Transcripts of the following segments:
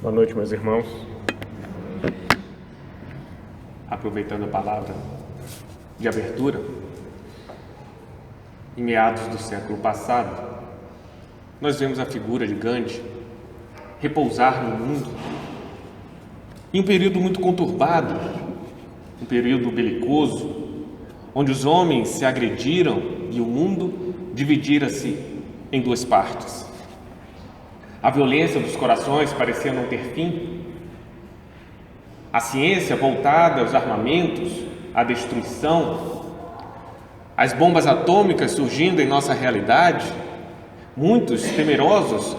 Boa noite, meus irmãos. Aproveitando a palavra de abertura, em meados do século passado, nós vemos a figura de Gandhi repousar no mundo em um período muito conturbado, um período belicoso, onde os homens se agrediram e o mundo dividira-se em duas partes. A violência dos corações parecia não ter fim. A ciência voltada aos armamentos, à destruição, as bombas atômicas surgindo em nossa realidade, muitos temerosos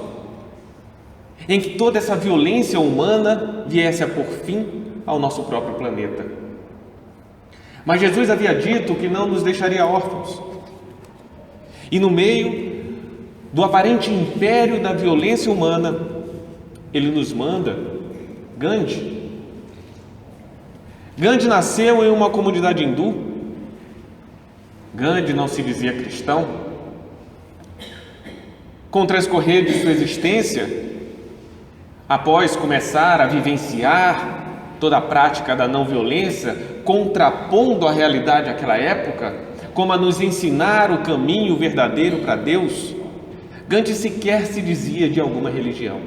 em que toda essa violência humana viesse a pôr fim ao nosso próprio planeta. Mas Jesus havia dito que não nos deixaria órfãos. E no meio do aparente império da violência humana, Ele nos manda Gandhi. Gandhi nasceu em uma comunidade hindu. Gandhi não se dizia cristão. Com o transcorrer de sua existência, após começar a vivenciar toda a prática da não violência, contrapondo a realidade daquela época, como a nos ensinar o caminho verdadeiro para Deus, Gandhi sequer se dizia de alguma religião.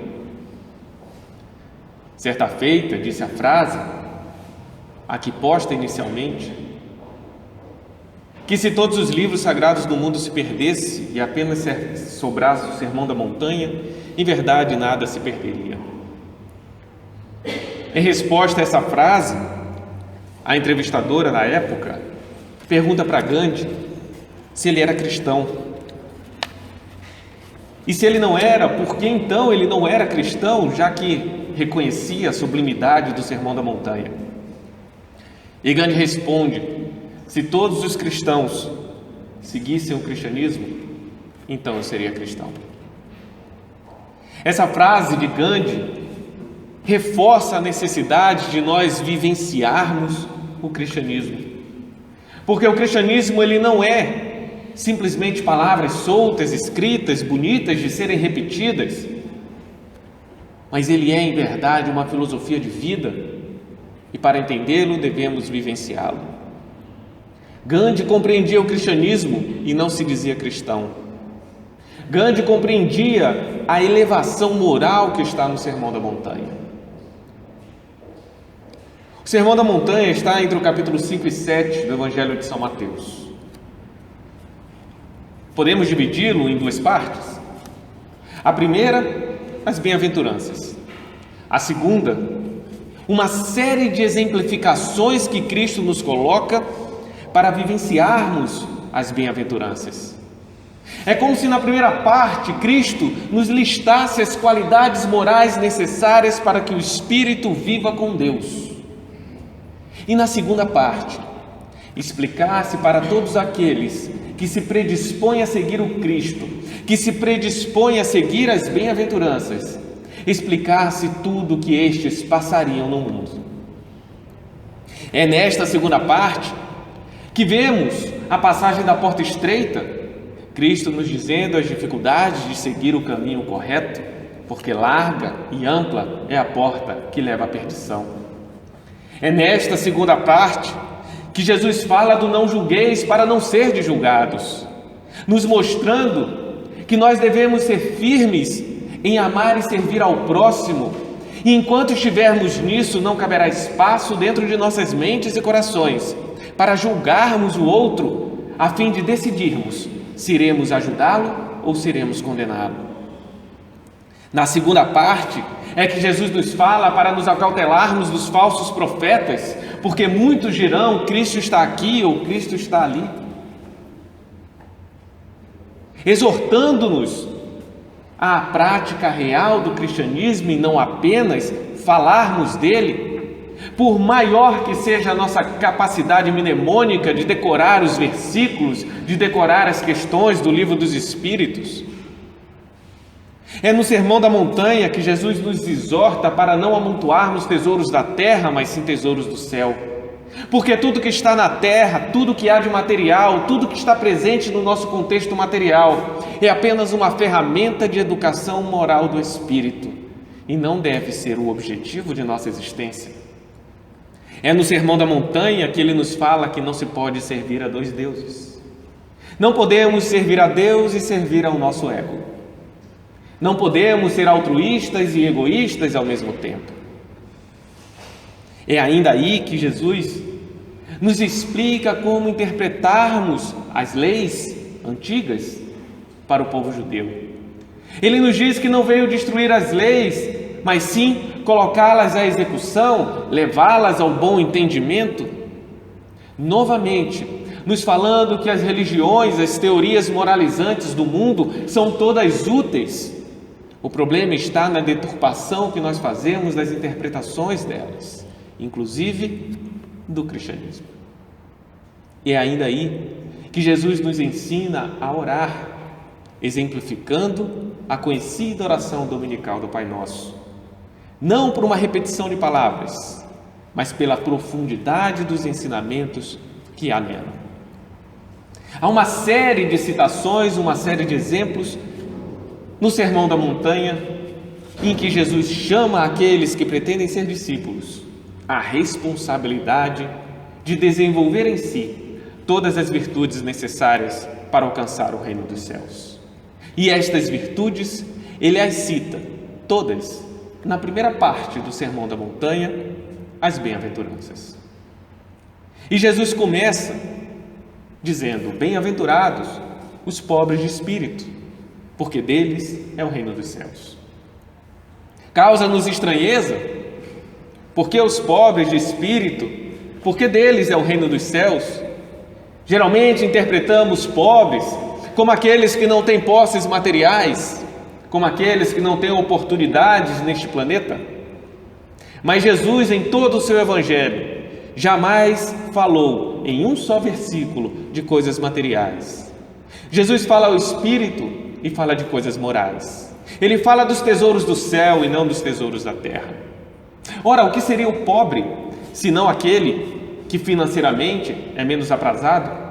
Certa feita, disse a frase, aqui posta inicialmente, que se todos os livros sagrados do mundo se perdessem e apenas sobrasse o Sermão da Montanha, em verdade nada se perderia. Em resposta a essa frase, a entrevistadora na época pergunta para Gandhi se ele era cristão. E se ele não era, por que então ele não era cristão, já que reconhecia a sublimidade do Sermão da Montanha? E Gandhi responde: se todos os cristãos seguissem o cristianismo, então eu seria cristão. Essa frase de Gandhi reforça a necessidade de nós vivenciarmos o cristianismo, porque o cristianismo ele não é simplesmente palavras soltas, escritas, bonitas de serem repetidas, mas ele é em verdade uma filosofia de vida, e para entendê-lo devemos vivenciá-lo. Gandhi compreendia o cristianismo e não se dizia cristão. Gandhi compreendia a elevação moral que está no Sermão da Montanha. O Sermão da Montanha está entre o capítulo 5 e 7 do Evangelho de São Mateus. Podemos dividi-lo em duas partes. A primeira, as bem-aventuranças. A segunda, uma série de exemplificações que Cristo nos coloca para vivenciarmos as bem-aventuranças. É como se na primeira parte Cristo nos listasse as qualidades morais necessárias para que o espírito viva com Deus. E na segunda parte, explicasse para todos aqueles que se predispõem a seguir o Cristo, que se predispõem a seguir as bem-aventuranças, explicasse tudo o que estes passariam no mundo. É nesta segunda parte que vemos a passagem da porta estreita, Cristo nos dizendo as dificuldades de seguir o caminho correto, porque larga e ampla é a porta que leva à perdição. É nesta segunda parte que Jesus fala do não julgueis para não serdes julgados, nos mostrando que nós devemos ser firmes em amar e servir ao próximo, e enquanto estivermos nisso, não caberá espaço dentro de nossas mentes e corações para julgarmos o outro, a fim de decidirmos se iremos ajudá-lo ou se iremos condená-lo. Na segunda parte é que Jesus nos fala para nos acautelarmos dos falsos profetas, porque muitos dirão: Cristo está aqui ou Cristo está ali, exortando-nos à prática real do cristianismo e não apenas falarmos dele, por maior que seja a nossa capacidade mnemônica de decorar os versículos, de decorar as questões do livro dos Espíritos. É no Sermão da Montanha que Jesus nos exorta para não amontoarmos tesouros da terra, mas sim tesouros do céu. Porque tudo que está na terra, tudo que há de material, tudo que está presente no nosso contexto material, é apenas uma ferramenta de educação moral do espírito, e não deve ser o objetivo de nossa existência. É no Sermão da Montanha que ele nos fala que não se pode servir a dois deuses. Não podemos servir a Deus e servir ao nosso ego. Não podemos ser altruístas e egoístas ao mesmo tempo. É ainda aí que Jesus nos explica como interpretarmos as leis antigas para o povo judeu. Ele nos diz que não veio destruir as leis, mas sim colocá-las à execução, levá-las ao bom entendimento. Novamente, nos falando que as religiões, as teorias moralizantes do mundo são todas úteis. O problema está na deturpação que nós fazemos das interpretações delas, inclusive do cristianismo. E é ainda aí que Jesus nos ensina a orar, exemplificando a conhecida oração dominical do Pai Nosso. Não por uma repetição de palavras, mas pela profundidade dos ensinamentos que há nela. Há uma série de citações, uma série de exemplos no Sermão da Montanha, em que Jesus chama aqueles que pretendem ser discípulos à responsabilidade de desenvolver em si todas as virtudes necessárias para alcançar o reino dos céus. E estas virtudes, ele as cita todas na primeira parte do Sermão da Montanha, as bem-aventuranças. E Jesus começa dizendo: bem-aventurados os pobres de espírito, porque deles é o reino dos céus. Causa-nos estranheza, porque os pobres de espírito, porque deles é o reino dos céus. Geralmente interpretamos pobres como aqueles que não têm posses materiais, como aqueles que não têm oportunidades neste planeta. Mas Jesus, em todo o seu evangelho, jamais falou em um só versículo de coisas materiais. Jesus fala ao espírito e fala de coisas morais. Ele fala dos tesouros do céu e não dos tesouros da terra. Ora, o que seria o pobre, senão aquele que financeiramente é menos aprazado?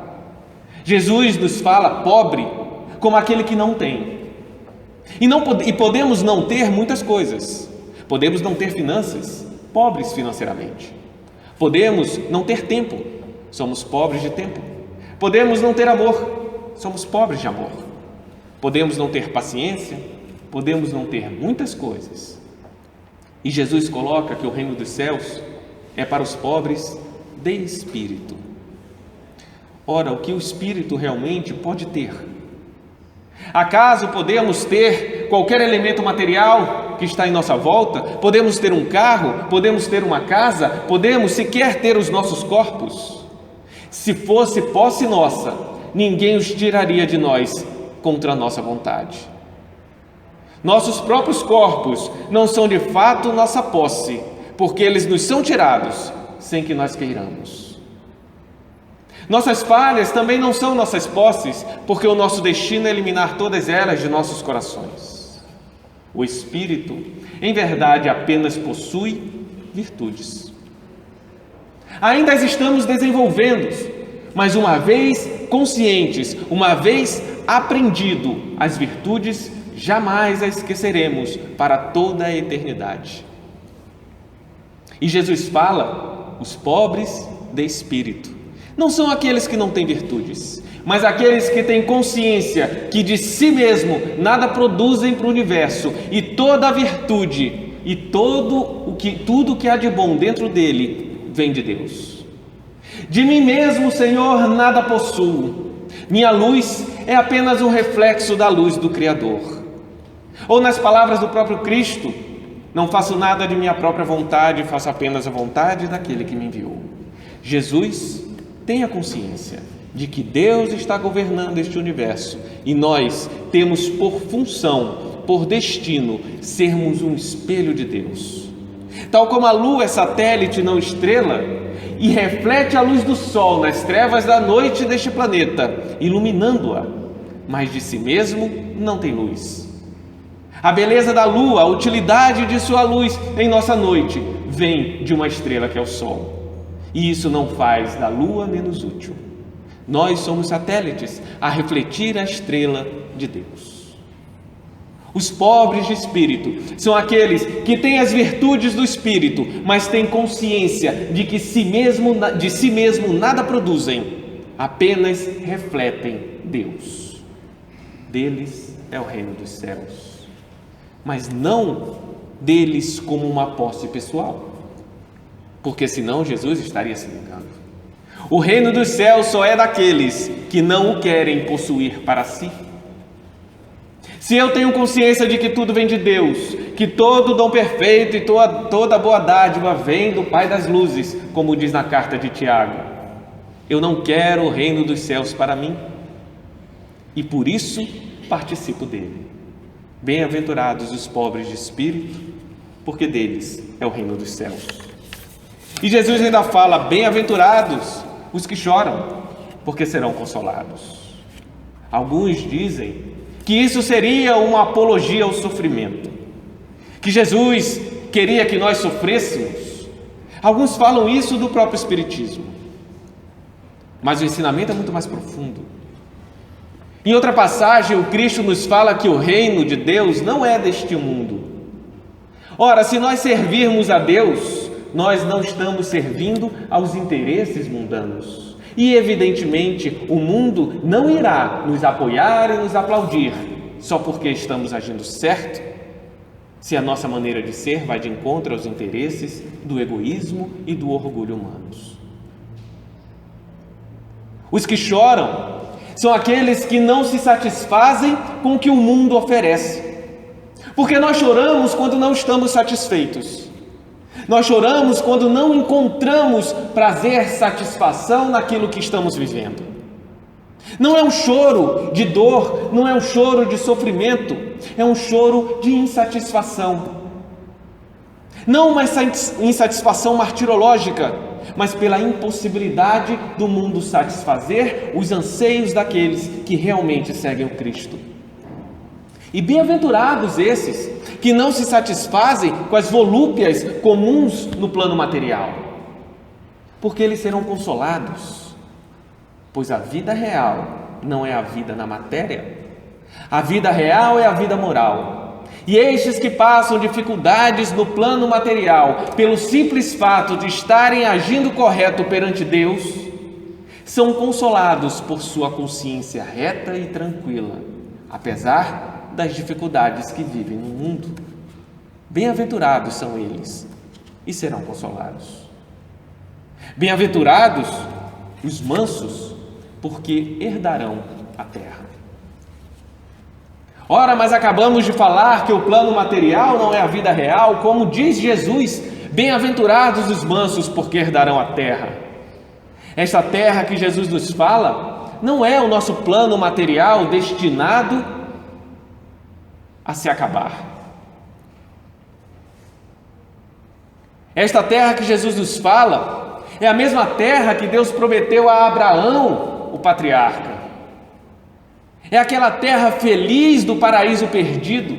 Jesus nos fala pobre como aquele que não tem. E podemos não ter muitas coisas. Podemos não ter finanças, pobres financeiramente. Podemos não ter tempo, somos pobres de tempo. Podemos não ter amor, somos pobres de amor. Podemos não ter paciência, podemos não ter muitas coisas. E Jesus coloca que o reino dos céus é para os pobres de espírito. Ora, o que o espírito realmente pode ter? Acaso podemos ter qualquer elemento material que está em nossa volta? Podemos ter um carro? Podemos ter uma casa? Podemos sequer ter os nossos corpos? Se fosse posse nossa, ninguém os tiraria de nós contra a nossa vontade. Nossos próprios corpos não são de fato nossa posse, porque eles nos são tirados sem que nós queiramos. Nossas falhas também não são nossas posses, porque o nosso destino é eliminar todas elas de nossos corações. O Espírito, em verdade, apenas possui virtudes. Ainda as estamos desenvolvendo, mas uma vez conscientes, uma vez aprendido as virtudes, jamais as esqueceremos para toda a eternidade. E Jesus fala: os pobres de espírito. Não são aqueles que não têm virtudes, mas aqueles que têm consciência que de si mesmo nada produzem para o universo, e toda a virtude e tudo que há de bom dentro dele vem de Deus. De mim mesmo, Senhor, nada possuo. Minha luz é apenas um reflexo da luz do Criador. Ou nas palavras do próprio Cristo: não faço nada de minha própria vontade, faço apenas a vontade daquele que me enviou. Jesus tem a consciência de que Deus está governando este universo e nós temos por função, por destino, sermos um espelho de Deus. Tal como a lua é satélite, não estrela, e reflete a luz do sol nas trevas da noite deste planeta, iluminando-a, mas de si mesmo não tem luz. A beleza da lua, a utilidade de sua luz em nossa noite, vem de uma estrela que é o sol. E isso não faz da lua menos útil. Nós somos satélites a refletir a estrela de Deus. Os pobres de espírito são aqueles que têm as virtudes do espírito, mas têm consciência de que de si mesmo nada produzem, apenas refletem Deus. Deles é o reino dos céus, mas não deles como uma posse pessoal, porque senão Jesus estaria se negando. O reino dos céus só é daqueles que não o querem possuir para si. Se eu tenho consciência de que tudo vem de Deus, que todo dom perfeito e toda boa dádiva vem do Pai das luzes, como diz na carta de Tiago, eu não quero o reino dos céus para mim, e por isso participo dele. Bem-aventurados os pobres de espírito, porque deles é o reino dos céus. E Jesus ainda fala: bem-aventurados os que choram, porque serão consolados. Alguns dizem que isso seria uma apologia ao sofrimento, que Jesus queria que nós sofrêssemos. Alguns falam isso do próprio Espiritismo, mas o ensinamento é muito mais profundo. Em outra passagem, o Cristo nos fala que o reino de Deus não é deste mundo. Ora, se nós servirmos a Deus, nós não estamos servindo aos interesses mundanos. E, evidentemente, o mundo não irá nos apoiar e nos aplaudir só porque estamos agindo certo, se a nossa maneira de ser vai de encontro aos interesses do egoísmo e do orgulho humanos. Os que choram são aqueles que não se satisfazem com o que o mundo oferece, porque nós choramos quando não estamos satisfeitos. Nós choramos quando não encontramos prazer, satisfação naquilo que estamos vivendo. Não é um choro de dor, não é um choro de sofrimento, é um choro de insatisfação. Não uma insatisfação martirológica, mas pela impossibilidade do mundo satisfazer os anseios daqueles que realmente seguem o Cristo. E bem-aventurados esses que não se satisfazem com as volúpias comuns no plano material, porque eles serão consolados, pois a vida real não é a vida na matéria, a vida real é a vida moral. E estes que passam dificuldades no plano material pelo simples fato de estarem agindo correto perante Deus, são consolados por sua consciência reta e tranquila, apesar das dificuldades que vivem no mundo. Bem-aventurados são eles e serão consolados. Bem-aventurados os mansos, porque herdarão a terra. Ora, mas acabamos de falar que o plano material não é a vida real, como diz Jesus: bem-aventurados os mansos, porque herdarão a terra. Esta terra que Jesus nos fala não é o nosso plano material destinado a se acabar. Esta terra que Jesus nos fala é a mesma terra que Deus prometeu a Abraão, o patriarca. É aquela terra feliz do paraíso perdido.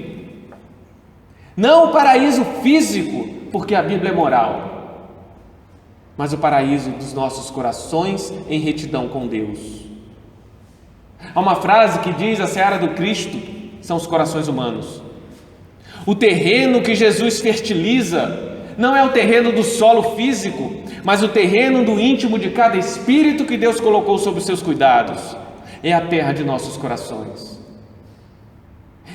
Não o paraíso físico, porque a Bíblia é moral, mas o paraíso dos nossos corações em retidão com Deus. Há uma frase que diz: a seara do Cristo são os corações humanos. O terreno que Jesus fertiliza não é o terreno do solo físico, mas o terreno do íntimo de cada espírito que Deus colocou sob os seus cuidados. É a terra de nossos corações.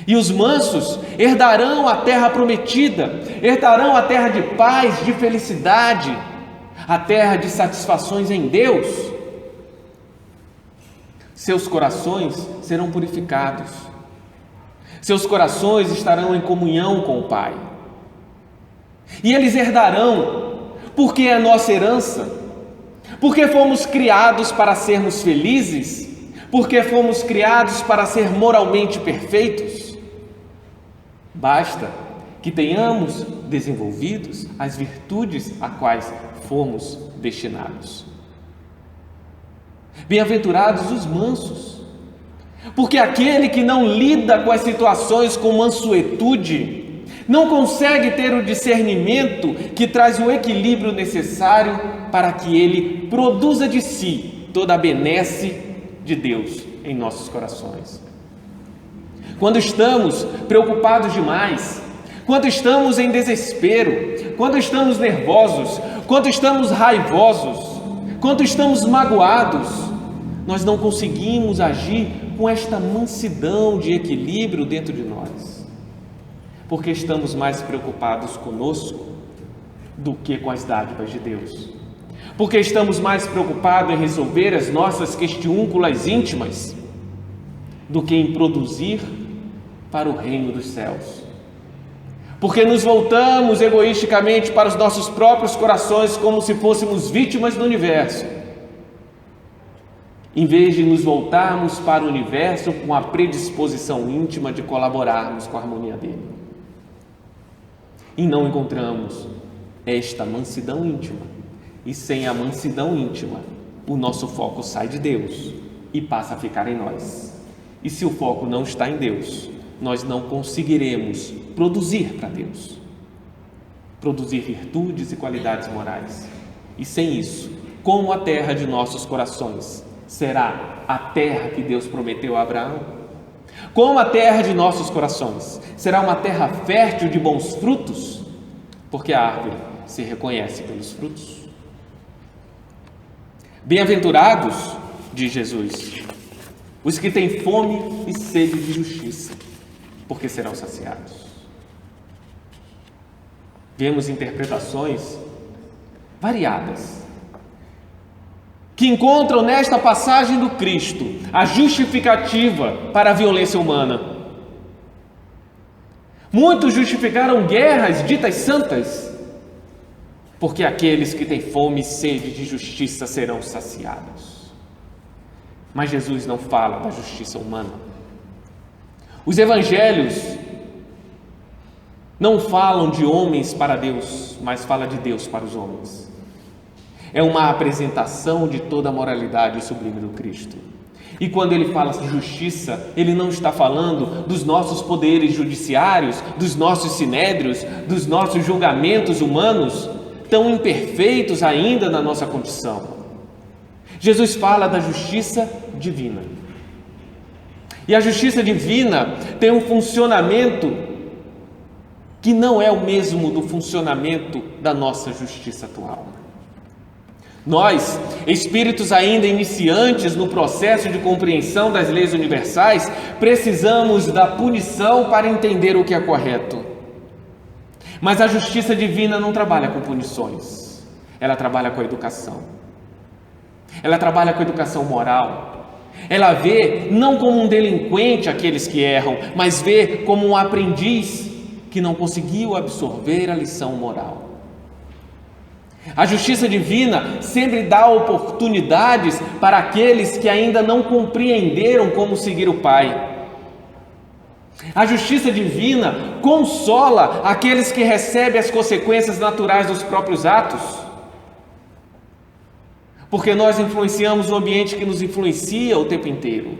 E os mansos herdarão a terra prometida, herdarão a terra de paz, de felicidade, a terra de satisfações em Deus. Seus corações serão purificados. Seus corações estarão em comunhão com o Pai. E eles herdarão, porque é a nossa herança, porque fomos criados para sermos felizes, porque fomos criados para ser moralmente perfeitos. Basta que tenhamos desenvolvidos as virtudes a quais fomos destinados. Bem-aventurados os mansos, porque aquele que não lida com as situações com mansuetude, não consegue ter o discernimento que traz o equilíbrio necessário para que ele produza de si toda a benesse de Deus em nossos corações. Quando estamos preocupados demais, quando estamos em desespero, quando estamos nervosos, quando estamos raivosos, quando estamos magoados, nós não conseguimos agir com esta mansidão de equilíbrio dentro de nós, porque estamos mais preocupados conosco do que com as dádivas de Deus, porque estamos mais preocupados em resolver as nossas questiúnculas íntimas do que em produzir para o reino dos céus, porque nos voltamos egoisticamente para os nossos próprios corações como se fôssemos vítimas do universo, em vez de nos voltarmos para o universo com a predisposição íntima de colaborarmos com a harmonia dele. E não encontramos esta mansidão íntima, e sem a mansidão íntima, o nosso foco sai de Deus e passa a ficar em nós. E se o foco não está em Deus, nós não conseguiremos produzir para Deus, produzir virtudes e qualidades morais. E sem isso, como a terra de nossos corações será a terra que Deus prometeu a Abraão? Como a terra de nossos corações será uma terra fértil de bons frutos? Porque a árvore se reconhece pelos frutos. Bem-aventurados, diz Jesus, os que têm fome e sede de justiça, porque serão saciados. Vemos interpretações variadas que encontram nesta passagem do Cristo a justificativa para a violência humana. Muitos justificaram guerras ditas santas, porque aqueles que têm fome e sede de justiça serão saciados. Mas Jesus não fala da justiça humana. Os evangelhos não falam de homens para Deus, mas fala de Deus para os homens. É uma apresentação de toda a moralidade sublime do Cristo. E quando ele fala de justiça, ele não está falando dos nossos poderes judiciários, dos nossos sinédrios, dos nossos julgamentos humanos, tão imperfeitos ainda na nossa condição. Jesus fala da justiça divina. E a justiça divina tem um funcionamento que não é o mesmo do funcionamento da nossa justiça atual. Nós, espíritos ainda iniciantes no processo de compreensão das leis universais, precisamos da punição para entender o que é correto. Mas a justiça divina não trabalha com punições, ela trabalha com a educação. Ela trabalha com a educação moral. Ela vê não como um delinquente aqueles que erram, mas vê como um aprendiz que não conseguiu absorver a lição moral. A justiça divina sempre dá oportunidades para aqueles que ainda não compreenderam como seguir o Pai. A justiça divina consola aqueles que recebem as consequências naturais dos próprios atos. Porque nós influenciamos o ambiente que nos influencia o tempo inteiro.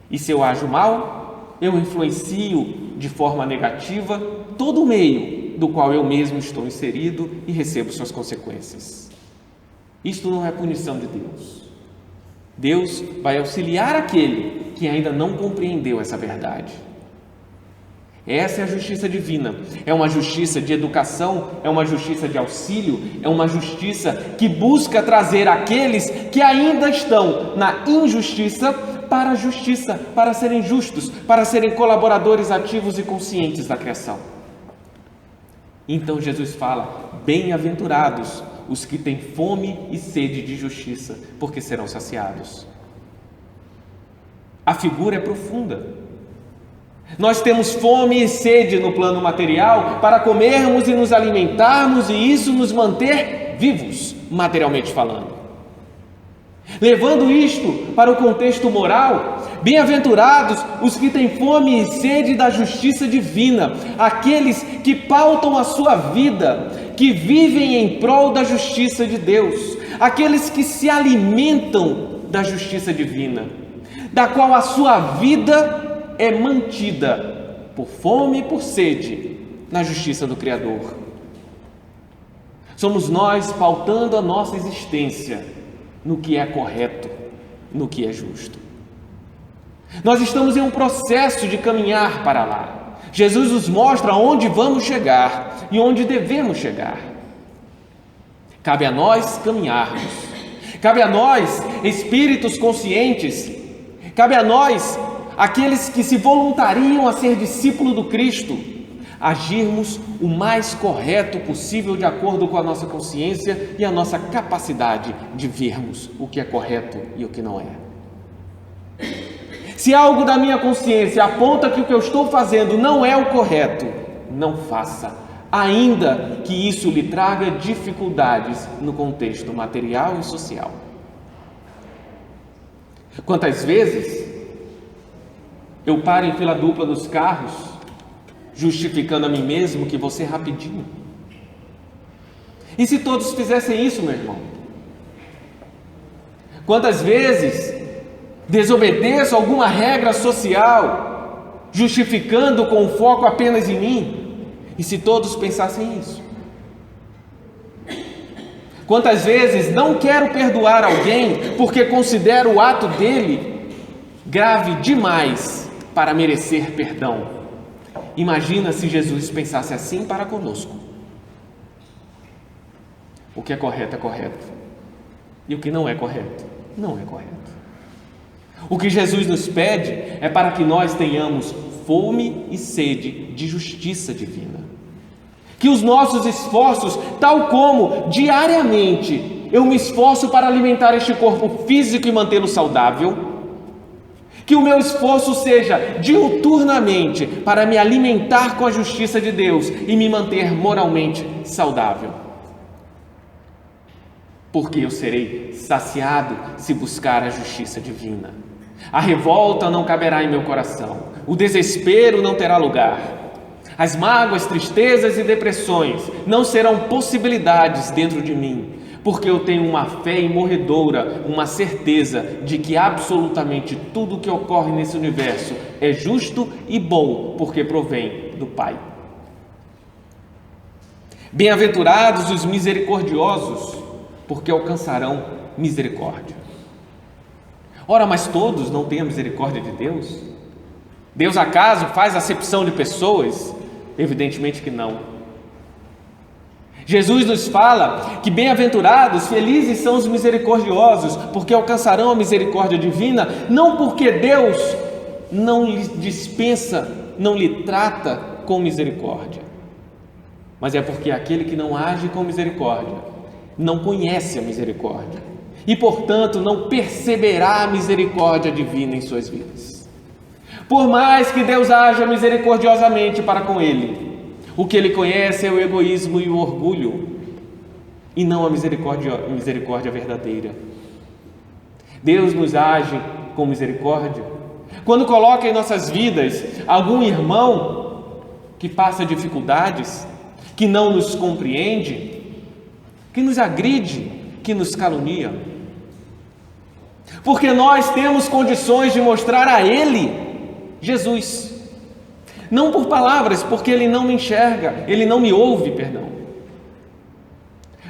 E se eu ajo mal, eu influencio de forma negativa todo o meio do qual eu mesmo estou inserido e recebo suas consequências. Isto não é punição de Deus. Deus vai auxiliar aquele que ainda não compreendeu essa verdade. Essa é a justiça divina. É uma justiça de educação, é uma justiça de auxílio, é uma justiça que busca trazer aqueles que ainda estão na injustiça para a justiça, para serem justos, para serem colaboradores ativos e conscientes da criação. Então Jesus fala: bem-aventurados os que têm fome e sede de justiça, porque serão saciados. A figura é profunda. Nós temos fome e sede no plano material para comermos e nos alimentarmos, e isso nos manter vivos, materialmente falando. Levando isto para o contexto moral, bem-aventurados os que têm fome e sede da justiça divina, aqueles que pautam a sua vida, que vivem em prol da justiça de Deus, aqueles que se alimentam da justiça divina, da qual a sua vida é mantida por fome e por sede na justiça do Criador. Somos nós pautando a nossa existência no que é correto, no que é justo. Nós estamos em um processo de caminhar para lá. Jesus nos mostra onde vamos chegar e onde devemos chegar. Cabe a nós caminharmos. Cabe a nós, espíritos conscientes. Cabe a nós, aqueles que se voluntariam a ser discípulo do Cristo, agirmos o mais correto possível de acordo com a nossa consciência e a nossa capacidade de vermos o que é correto e o que não é. Se algo da minha consciência aponta que o que eu estou fazendo não é o correto, não faça, ainda que isso lhe traga dificuldades no contexto material e social. Quantas vezes eu paro em fila dupla nos carros, justificando a mim mesmo que vou ser rapidinho? E se todos fizessem isso, meu irmão? Quantas vezes desobedeço alguma regra social, justificando com foco apenas em mim? E se todos pensassem isso? Quantas vezes não quero perdoar alguém porque considero o ato dele grave demais para merecer perdão? Imagina se Jesus pensasse assim para conosco. O que é correto é correto, e o que não é correto, não é correto. O que Jesus nos pede é para que nós tenhamos fome e sede de justiça divina. Que os nossos esforços, tal como diariamente eu me esforço para alimentar este corpo físico e mantê-lo saudável, que o meu esforço seja diuturnamente para me alimentar com a justiça de Deus e me manter moralmente saudável. Porque eu serei saciado se buscar a justiça divina. A revolta não caberá em meu coração, o desespero não terá lugar, as mágoas, tristezas e depressões não serão possibilidades dentro de mim, porque eu tenho uma fé imorredoura, uma certeza de que absolutamente tudo que ocorre nesse universo é justo e bom, porque provém do Pai. Bem-aventurados os misericordiosos, porque alcançarão misericórdia. Ora, mas todos não têm a misericórdia de Deus? Deus acaso faz acepção de pessoas? Evidentemente que não. Jesus nos fala que bem-aventurados, felizes são os misericordiosos, porque alcançarão a misericórdia divina, não porque Deus não lhe dispensa, não lhe trata com misericórdia, mas é porque aquele que não age com misericórdia não conhece a misericórdia e, portanto, não perceberá a misericórdia divina em suas vidas. Por mais que Deus haja misericordiosamente para com ele, o que ele conhece é o egoísmo e o orgulho, e não a misericórdia verdadeira. Deus nos age com misericórdia quando coloca em nossas vidas algum irmão que passa dificuldades, que não nos compreende, que nos agride, que nos calunia. Porque nós temos condições de mostrar a Ele Jesus. Não por palavras, porque Ele não me enxerga, Ele não me ouve, perdão.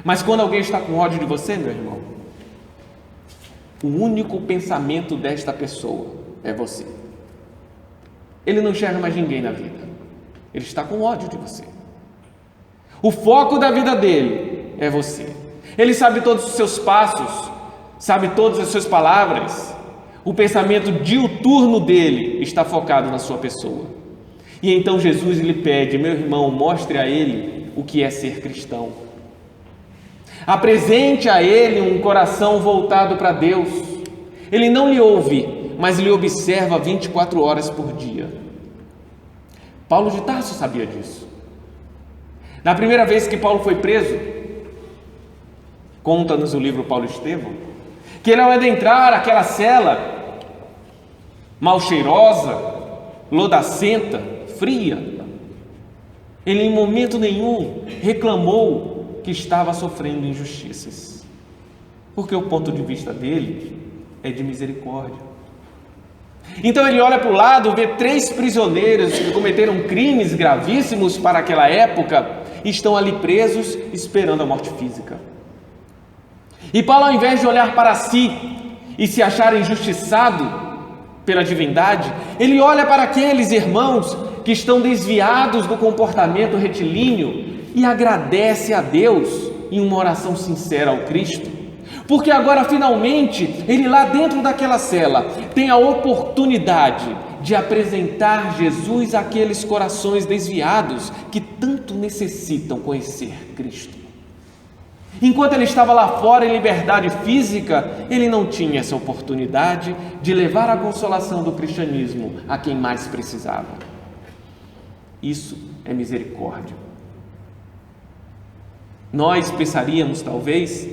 Mas quando alguém está com ódio de você, meu irmão, o único pensamento desta pessoa é você. Ele não enxerga mais ninguém na vida. Ele está com ódio de você. O foco da vida dele é você. Ele sabe todos os seus passos, sabe todas as suas palavras. O pensamento diuturno dele está focado na sua pessoa. E então Jesus lhe pede: meu irmão, mostre a ele o que é ser cristão. Apresente a ele um coração voltado para Deus. Ele não lhe ouve, mas lhe observa 24 horas por dia. Paulo de Tarso sabia disso. Na primeira vez que Paulo foi preso, conta-nos o livro Paulo Estevão, que ele, ao adentrar aquela cela mal cheirosa, lodacenta, fria, ele em momento nenhum reclamou que estava sofrendo injustiças, porque o ponto de vista dele é de misericórdia. Então ele olha para o lado, vê 3 prisioneiros que cometeram crimes gravíssimos para aquela época e estão ali presos esperando a morte física. E Paulo, ao invés de olhar para si e se achar injustiçado pela divindade, ele olha para aqueles irmãos que estão desviados do comportamento retilíneo e agradece a Deus em uma oração sincera ao Cristo, porque agora finalmente ele lá dentro daquela cela tem a oportunidade de apresentar Jesus àqueles corações desviados que tanto necessitam conhecer Cristo. Enquanto ele estava lá fora em liberdade física, ele não tinha essa oportunidade de levar a consolação do cristianismo a quem mais precisava. Isso é misericórdia. Nós pensaríamos, talvez,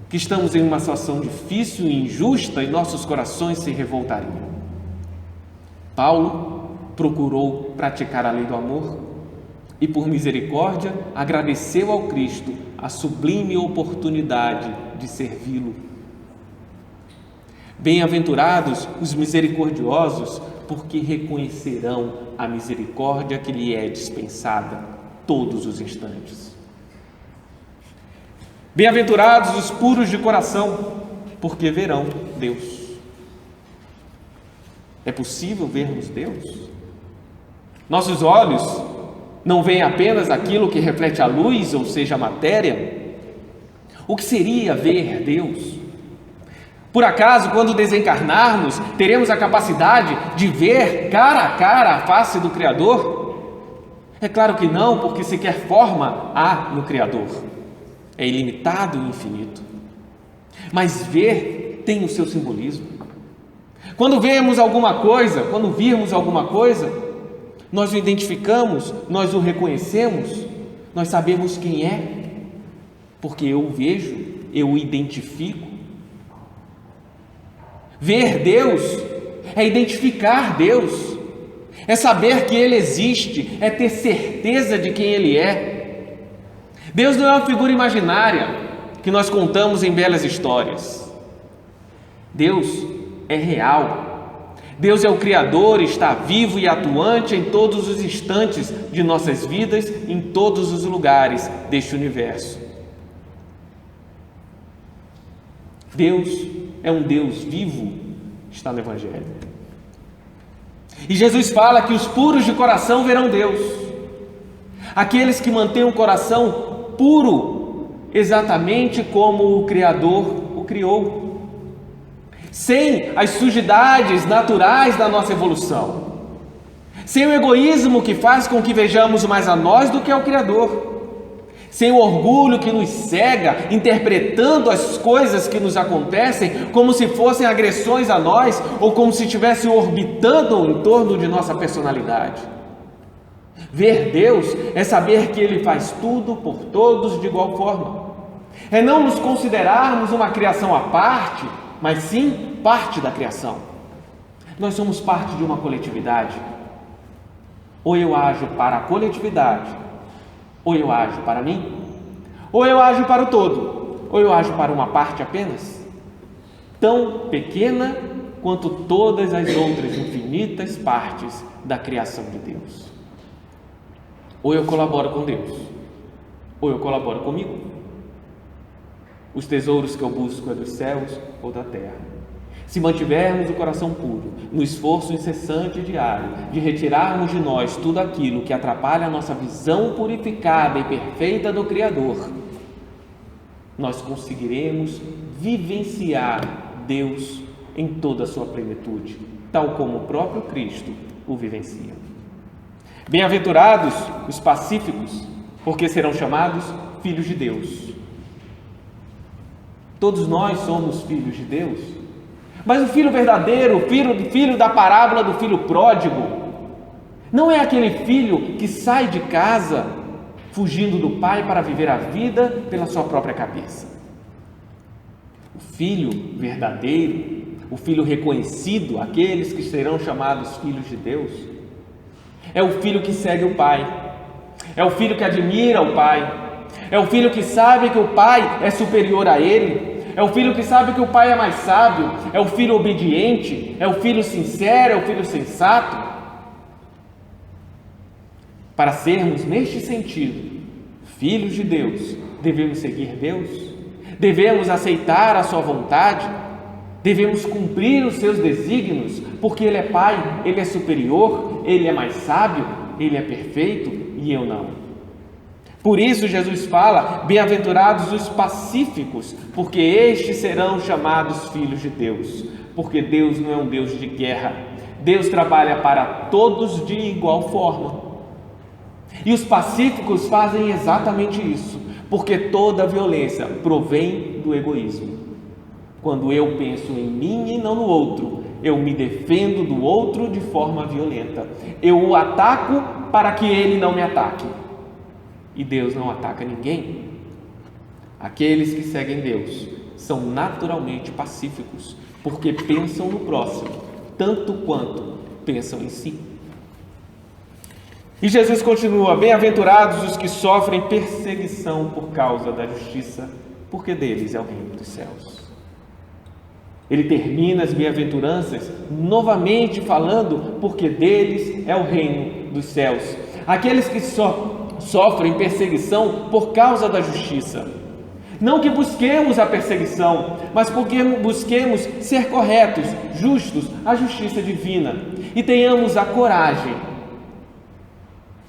que estamos em uma situação difícil e injusta e nossos corações se revoltariam. Paulo procurou praticar a lei do amor e, por misericórdia, agradeceu ao Cristo a sublime oportunidade de servi-lo. Bem-aventurados os misericordiosos, porque reconhecerão a misericórdia que lhe é dispensada todos os instantes. Bem-aventurados os puros de coração, porque verão Deus. É possível vermos Deus? Nossos olhos não veem apenas aquilo que reflete a luz, ou seja, a matéria. O que seria ver Deus? Por acaso, quando desencarnarmos, teremos a capacidade de ver cara a cara a face do Criador? É claro que não, porque sequer forma há no Criador. É ilimitado e infinito. Mas ver tem o seu simbolismo. Quando vemos alguma coisa, quando virmos alguma coisa, nós o identificamos, nós o reconhecemos, nós sabemos quem é, porque eu o vejo, eu o identifico. Ver Deus é identificar Deus, é saber que Ele existe, é ter certeza de quem Ele é. Deus não é uma figura imaginária que nós contamos em belas histórias. Deus é real. Deus é o Criador, está vivo e atuante em todos os instantes de nossas vidas, em todos os lugares deste universo. Deus é um Deus vivo, está no Evangelho. E Jesus fala que os puros de coração verão Deus. Aqueles que mantêm o coração puro, exatamente como o Criador o criou. Sem as sujidades naturais da nossa evolução, sem o egoísmo que faz com que vejamos mais a nós do que ao Criador, sem o orgulho que nos cega, interpretando as coisas que nos acontecem como se fossem agressões a nós ou como se estivessem orbitando em torno de nossa personalidade. Ver Deus é saber que Ele faz tudo por todos de igual forma, é não nos considerarmos uma criação à parte, mas sim parte da criação. Nós somos parte de uma coletividade. Ou eu ajo para a coletividade, ou eu ajo para mim, ou eu ajo para o todo, ou eu ajo para uma parte apenas, tão pequena quanto todas as outras infinitas partes da criação de Deus. Ou eu colaboro com Deus, ou eu colaboro comigo. Os tesouros que eu busco é dos céus ou da terra. Se mantivermos o coração puro, no esforço incessante e diário de retirarmos de nós tudo aquilo que atrapalha a nossa visão purificada e perfeita do Criador, nós conseguiremos vivenciar Deus em toda a sua plenitude, tal como o próprio Cristo o vivencia. Bem-aventurados os pacíficos, porque serão chamados filhos de Deus. Todos nós somos filhos de Deus, mas o filho verdadeiro, o filho da parábola do filho pródigo, não é aquele filho que sai de casa fugindo do pai para viver a vida pela sua própria cabeça. O filho verdadeiro, o filho reconhecido, aqueles que serão chamados filhos de Deus, é o filho que segue o pai, é o filho que admira o pai, é o filho que sabe que o pai é superior a ele, é o filho que sabe que o pai é mais sábio, é o filho obediente, é o filho sincero, é o filho sensato. Para sermos, neste sentido, filhos de Deus, devemos seguir Deus, devemos aceitar a sua vontade, Devemos cumprir os seus desígnios, porque Ele é Pai, Ele é superior, Ele é mais sábio, Ele é perfeito e eu não. Por isso Jesus fala: bem-aventurados os pacíficos, porque estes serão chamados filhos de Deus. Porque Deus não é um Deus de guerra, Deus trabalha para todos de igual forma. E os pacíficos fazem exatamente isso, porque toda violência provém do egoísmo. Quando eu penso em mim e não no outro, eu me defendo do outro de forma violenta. Eu o ataco para que ele não me ataque. E Deus não ataca ninguém. Aqueles que seguem Deus são naturalmente pacíficos, porque pensam no próximo, tanto quanto pensam em si. E Jesus continua: bem-aventurados os que sofrem perseguição por causa da justiça, porque deles é o reino dos céus. Ele termina as bem-aventuranças novamente falando: porque deles é o reino dos céus. Aqueles que sofrem perseguição por causa da justiça. Não que busquemos a perseguição, mas porque busquemos ser corretos, justos, a justiça divina, e tenhamos a coragem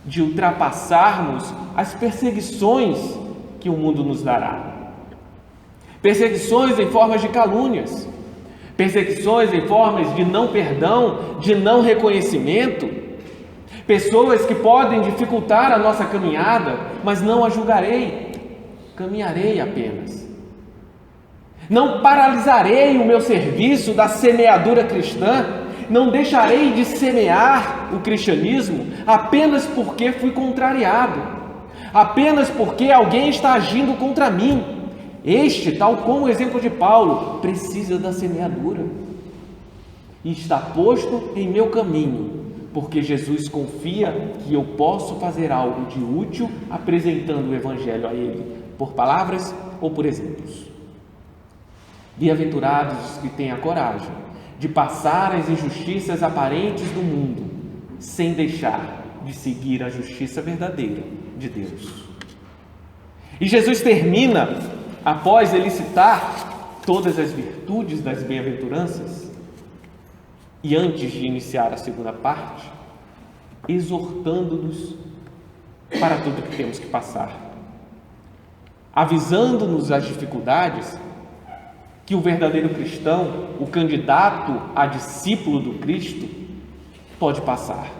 de ultrapassarmos as perseguições que o mundo nos dará. Perseguições em formas de calúnias, perseguições em formas de não perdão, de não reconhecimento, pessoas que podem dificultar a nossa caminhada, mas não a julgarei, caminharei apenas. Não paralisarei o meu serviço da semeadura cristã, não deixarei de semear o cristianismo apenas porque fui contrariado, apenas porque alguém está agindo contra mim. Este, tal como o exemplo de Paulo, precisa da semeadura e está posto em meu caminho, porque Jesus confia que eu posso fazer algo de útil apresentando o Evangelho a Ele, por palavras ou por exemplos. Bem-aventurados os que têm a coragem de passar as injustiças aparentes do mundo, sem deixar de seguir a justiça verdadeira de Deus. E Jesus termina, após ele citar todas as virtudes das bem-aventuranças, e antes de iniciar a segunda parte, exortando-nos para tudo que temos que passar, avisando-nos as dificuldades que o verdadeiro cristão, o candidato a discípulo do Cristo, pode passar.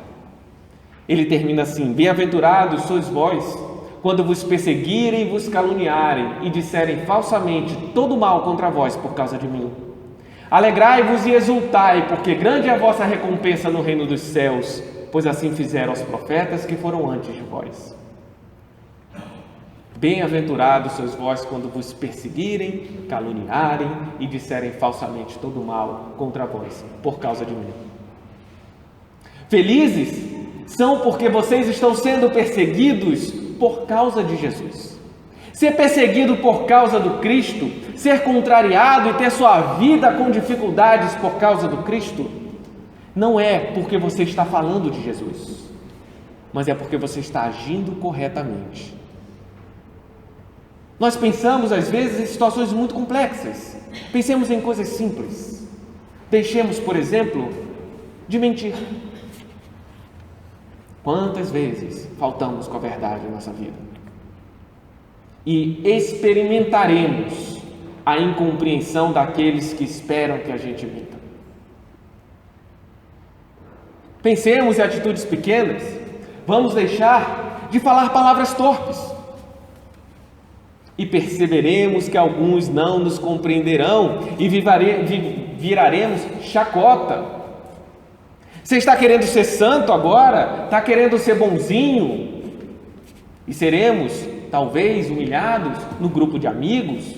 Ele termina assim: bem-aventurados sois vós, quando vos perseguirem e vos caluniarem, e disserem falsamente todo mal contra vós por causa de mim. Alegrai-vos e exultai, porque grande é a vossa recompensa no reino dos céus, pois assim fizeram os profetas que foram antes de vós. Bem-aventurados sois vós quando vos perseguirem, caluniarem e disserem falsamente todo mal contra vós, por causa de mim. Felizes são porque vocês estão sendo perseguidos por causa de Jesus. Ser perseguido por causa do Cristo, ser contrariado e ter sua vida com dificuldades por causa do Cristo, não é porque você está falando de Jesus, mas é porque você está agindo corretamente. Nós pensamos às vezes em situações muito complexas. Pensemos em coisas simples. Deixemos, por exemplo, de mentir. Quantas vezes faltamos com a verdade em nossa vida? E experimentaremos a incompreensão daqueles que esperam que a gente minta. Pensemos em atitudes pequenas. Vamos deixar de falar palavras torpes. E perceberemos que alguns não nos compreenderão e viraremos chacota. Você está querendo ser santo agora? Está querendo ser bonzinho? E seremos, talvez, humilhados no grupo de amigos?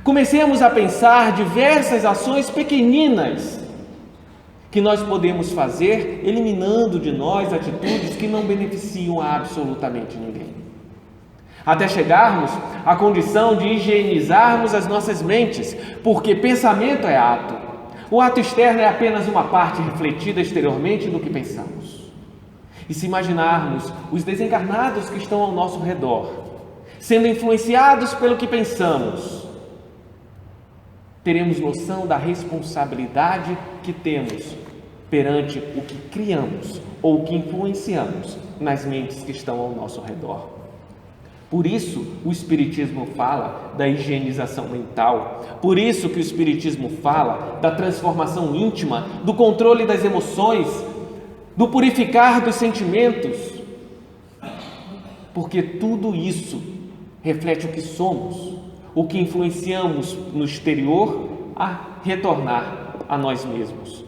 Comecemos a pensar diversas ações pequeninas que nós podemos fazer, eliminando de nós atitudes que não beneficiam a absolutamente ninguém. Até chegarmos à condição de higienizarmos as nossas mentes, porque pensamento é ato. O ato externo é apenas uma parte refletida exteriormente do que pensamos. E se imaginarmos os desencarnados que estão ao nosso redor, sendo influenciados pelo que pensamos, teremos noção da responsabilidade que temos perante o que criamos ou o que influenciamos nas mentes que estão ao nosso redor. Por isso o Espiritismo fala da higienização mental, por isso que o Espiritismo fala da transformação íntima, do controle das emoções, do purificar dos sentimentos, porque tudo isso reflete o que somos, o que influenciamos no exterior a retornar a nós mesmos.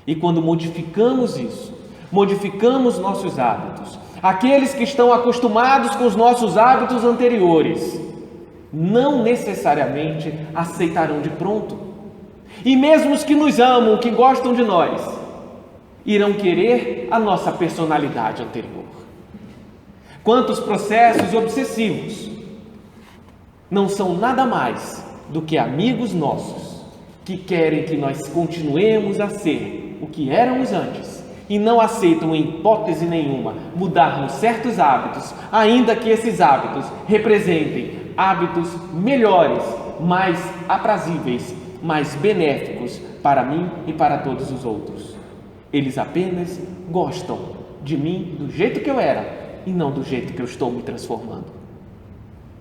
E quando modificamos isso, modificamos nossos hábitos, aqueles que estão acostumados com os nossos hábitos anteriores, não necessariamente aceitarão de pronto. E mesmo os que nos amam, que gostam de nós, irão querer a nossa personalidade anterior. Quantos processos obsessivos não são nada mais do que amigos nossos que querem que nós continuemos a ser o que éramos antes e não aceitam em hipótese nenhuma mudarmos certos hábitos, ainda que esses hábitos representem hábitos melhores, mais aprazíveis, mais benéficos para mim e para todos os outros. Eles apenas gostam de mim do jeito que eu era e não do jeito que eu estou me transformando.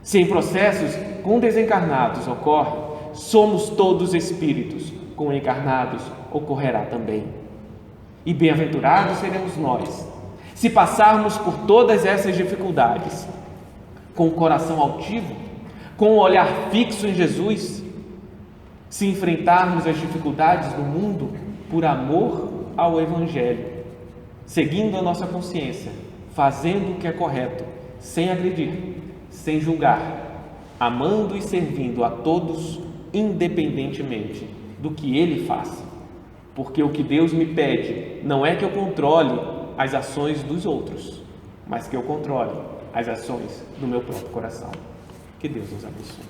Se em processos com desencarnados ocorre, somos todos espíritos, com encarnados ocorrerá também. E bem-aventurados seremos nós, se passarmos por todas essas dificuldades, com o coração altivo, com o olhar fixo em Jesus, se enfrentarmos as dificuldades do mundo por amor ao Evangelho, seguindo a nossa consciência, fazendo o que é correto, sem agredir, sem julgar, amando e servindo a todos, independentemente do que Ele faça. Porque o que Deus me pede não é que eu controle as ações dos outros, mas que eu controle as ações do meu próprio coração. Que Deus nos abençoe.